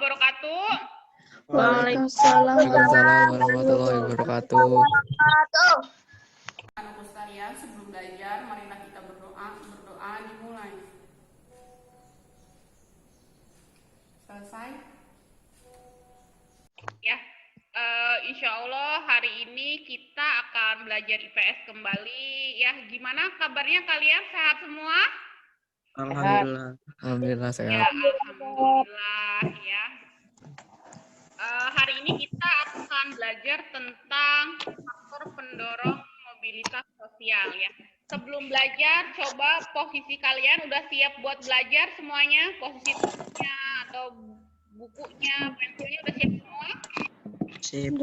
wabarakatuh. Waalaikumsalam warahmatullahi wabarakatuh. Anak-anak sekalian, sebelum belajar, marilah kita berdoa dimulai. Selesai? Ya, insya Allah hari ini kita akan belajar IPS kembali. Ya, gimana kabarnya kalian? Sehat semua? Alhamdulillah. Alhamdulillah Ya, sehat. alhamdulillah ya. Hari ini kita akan belajar tentang faktor pendorong mobilitas sosial ya. Sebelum belajar, coba posisi kalian udah siap buat belajar semuanya? Posisi tulisnya atau bukunya, pensilnya udah siap semua? Sip.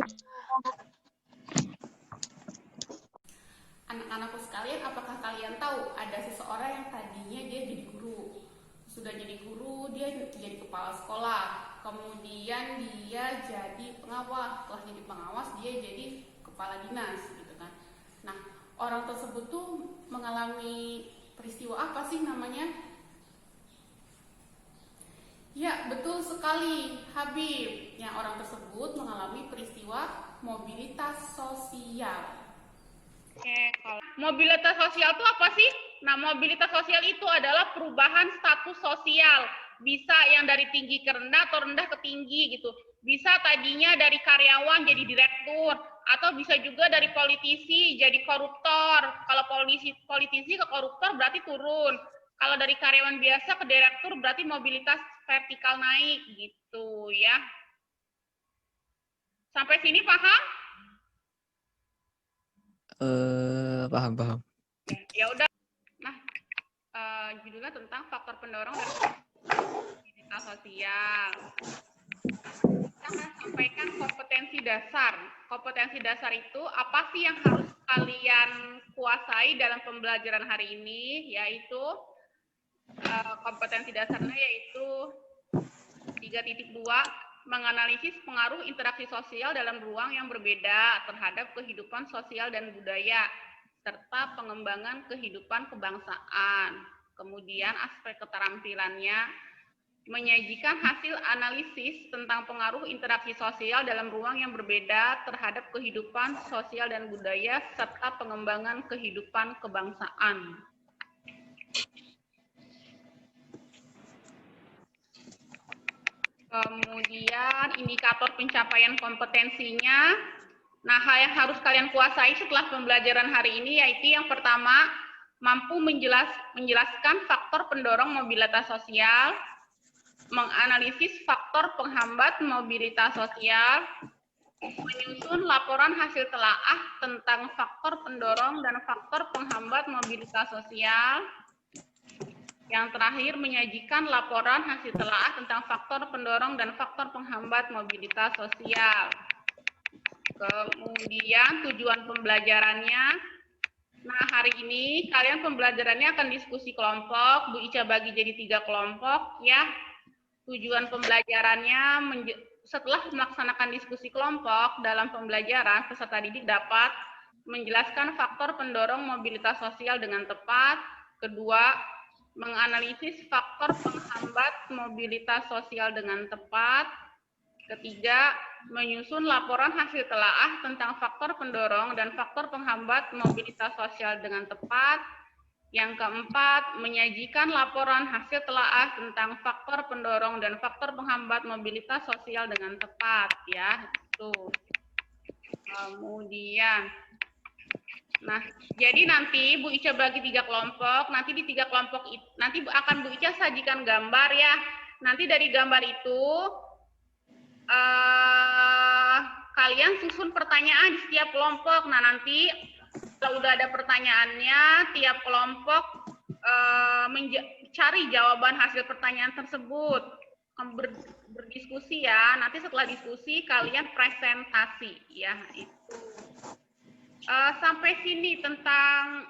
Anak-anakku sekalian, apakah kalian tahu ada seseorang yang tadinya dia jadi guru? Sudah jadi guru, dia jadi kepala sekolah. Kemudian dia jadi pengawas. Setelah jadi pengawas, dia jadi kepala dinas gitu kan. Nah, orang tersebut tuh mengalami peristiwa apa sih namanya? Ya, betul sekali, Habib. Yang orang tersebut mengalami peristiwa mobilitas sosial. Oke, kalau mobilitas sosial itu apa sih? Nah, mobilitas sosial itu adalah perubahan status sosial. Bisa yang dari tinggi ke rendah atau rendah ke tinggi gitu. Bisa tadinya dari karyawan jadi direktur, atau bisa juga dari politisi jadi koruptor. Kalau politisi ke koruptor berarti turun. Kalau dari karyawan biasa ke direktur berarti mobilitas vertikal naik gitu ya. Sampai sini paham? Paham. Ya udah. Nah, judulnya tentang faktor pendorong dan mobilitas sosial. Kita akan sampaikan kompetensi dasar. Kompetensi dasar itu apa sih yang harus kalian kuasai dalam pembelajaran hari ini? Yaitu kompetensi dasarnya yaitu 3.2, menganalisis pengaruh interaksi sosial dalam ruang yang berbeda terhadap kehidupan sosial dan budaya, serta pengembangan kehidupan kebangsaan. Kemudian aspek keterampilannya, menyajikan hasil analisis tentang pengaruh interaksi sosial dalam ruang yang berbeda terhadap kehidupan sosial dan budaya, serta pengembangan kehidupan kebangsaan. Kemudian indikator pencapaian kompetensinya. Nah, hal yang harus kalian kuasai setelah pembelajaran hari ini yaitu yang pertama, mampu menjelaskan faktor pendorong mobilitas sosial, menganalisis faktor penghambat mobilitas sosial, menyusun laporan hasil telaah tentang faktor pendorong dan faktor penghambat mobilitas sosial. Yang terakhir, menyajikan laporan hasil telaah tentang faktor pendorong dan faktor penghambat mobilitas sosial. Kemudian tujuan pembelajarannya. Nah, hari ini kalian pembelajarannya akan diskusi kelompok. Bu Ica bagi jadi 3 kelompok ya. Tujuan pembelajarannya setelah melaksanakan diskusi kelompok dalam pembelajaran, peserta didik dapat menjelaskan faktor pendorong mobilitas sosial dengan tepat. Kedua, menganalisis faktor penghambat mobilitas sosial dengan tepat. Ketiga, menyusun laporan hasil telaah tentang faktor pendorong dan faktor penghambat mobilitas sosial dengan tepat. Yang keempat, menyajikan laporan hasil telaah tentang faktor pendorong dan faktor penghambat mobilitas sosial dengan tepat ya. Itu. Kemudian nah, jadi nanti Bu Ica bagi 3 kelompok, nanti di 3 kelompok itu, nanti akan Bu Ica sajikan gambar ya. Nanti dari gambar itu, kalian susun pertanyaan di setiap kelompok. Nah, nanti kalau udah ada pertanyaannya, tiap kelompok cari jawaban hasil pertanyaan tersebut. Berdiskusi ya, nanti setelah diskusi kalian presentasi ya, itu. Sampai sini tentang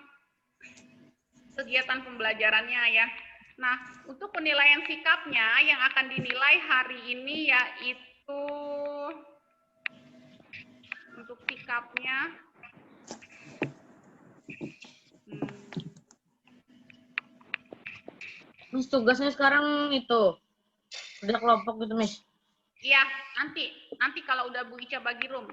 kegiatan pembelajarannya ya. Nah, untuk penilaian sikapnya yang akan dinilai hari ini yaitu untuk sikapnya Miss, tugasnya sekarang itu udah kelompok gitu, Miss. Iya, nanti kalau udah Bu Ica bagi room.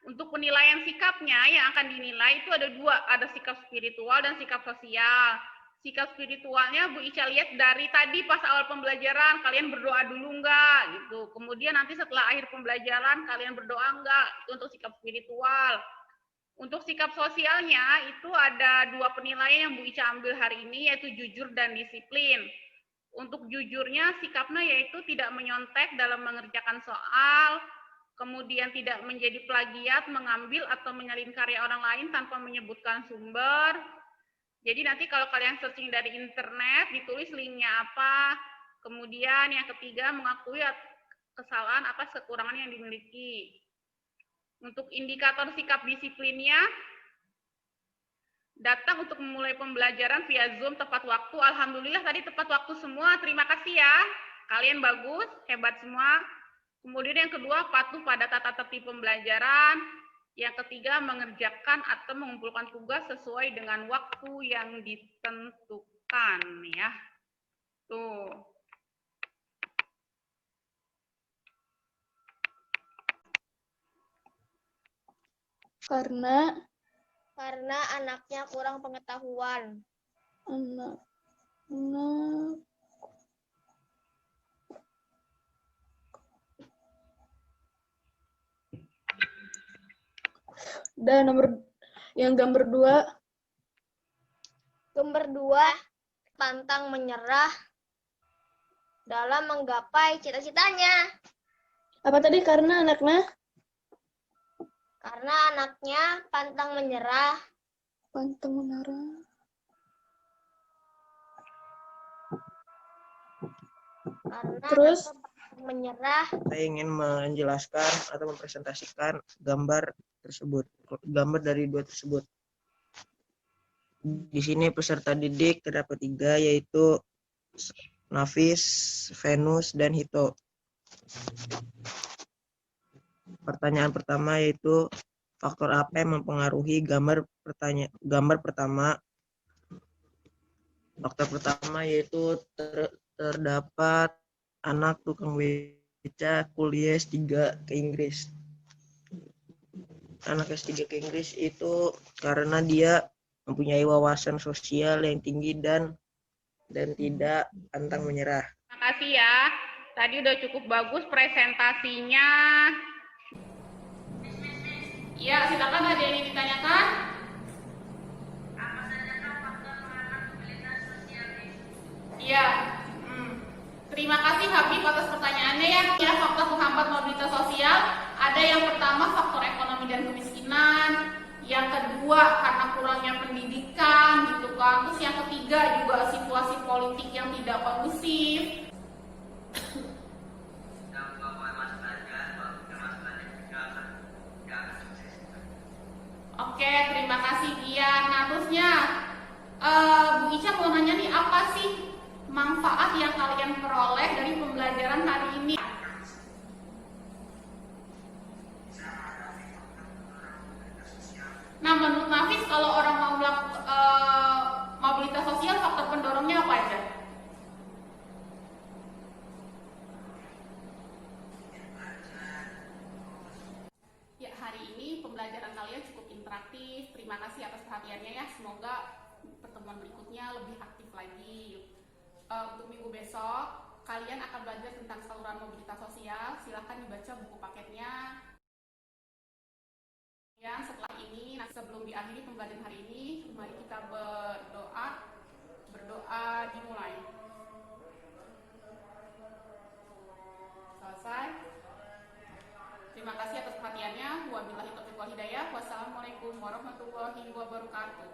Untuk penilaian sikapnya yang akan dinilai itu ada dua, ada sikap spiritual dan sikap sosial. Sikap spiritualnya Bu Ica lihat dari tadi pas awal pembelajaran kalian berdoa dulu enggak gitu. Kemudian nanti setelah akhir pembelajaran kalian berdoa enggak, itu untuk sikap spiritual. Untuk sikap sosialnya itu ada dua penilaian yang Bu Ica ambil hari ini yaitu jujur dan disiplin. Untuk jujurnya sikapnya yaitu tidak menyontek dalam mengerjakan soal, kemudian tidak menjadi plagiat, mengambil atau menyalin karya orang lain tanpa menyebutkan sumber. Jadi nanti kalau kalian searching dari internet, ditulis linknya apa. Kemudian yang ketiga, mengakui kesalahan apa kekurangan yang dimiliki. Untuk indikator sikap disiplinnya, datang untuk memulai pembelajaran via Zoom tepat waktu. Alhamdulillah tadi tepat waktu semua. Terima kasih ya. Kalian bagus, hebat semua. Kemudian yang kedua, patuh pada tata tertib pembelajaran. Yang ketiga, mengerjakan atau mengumpulkan tugas sesuai dengan waktu yang ditentukan ya. Tuh. Karena anaknya kurang pengetahuan. anak dan gambar 2. Gambar 2, pantang menyerah dalam menggapai cita-citanya. Apa tadi? Karena anaknya Pantang menyerah Terus? Menyerah. Saya ingin menjelaskan atau mempresentasikan gambar tersebut, gambar dari dua tersebut. Di sini peserta didik terdapat 3, yaitu Nafis, Venus, dan Hito. Pertanyaan pertama yaitu faktor apa yang mempengaruhi gambar pertama. Faktor pertama yaitu terdapat anak tukang beca kuliah S3 ke Inggris. Anak S3 ke Inggris itu karena dia mempunyai wawasan sosial yang tinggi dan tidak pantang menyerah. Terima kasih ya. Tadi udah cukup bagus presentasinya. Ya, silakan ada yang ingin ditanyakan? Apa saja faktor menghambat mobilitas sosial? Iya. Terima kasih Habib atas pertanyaannya ya. Ya, faktor penghambat mobilitas sosial ada yang pertama faktor ekonomi dan kemiskinan, yang kedua karena kurangnya pendidikan gitu kan. Terus yang ketiga juga situasi politik yang tidak kondusif. Oke, terima kasih Dian. Nah, terusnya Bu Ica mau nanya nih, apa sih manfaat yang kalian peroleh dari pembelajaran hari ini? Nah, menurut Nafis, kalau orang mau melakukan mobilitas sosial, faktor pendorongnya apa aja? Ya, hari ini pembelajaran kalian cukup interaktif. Terima kasih atas perhatiannya ya. Semoga pertemuan berikutnya lebih aktif lagi. Untuk minggu besok, kalian akan belajar tentang saluran mobilitas sosial. Silahkan dibaca buku paketnya. Yang setelah ini, sebelum diakhiri pembelajaran hari ini, mari kita berdoa. Berdoa dimulai. Selesai. Terima kasih atas perhatiannya. Wabillahi taufiq wal hidayah. Wassalamualaikum warahmatullahi wabarakatuh.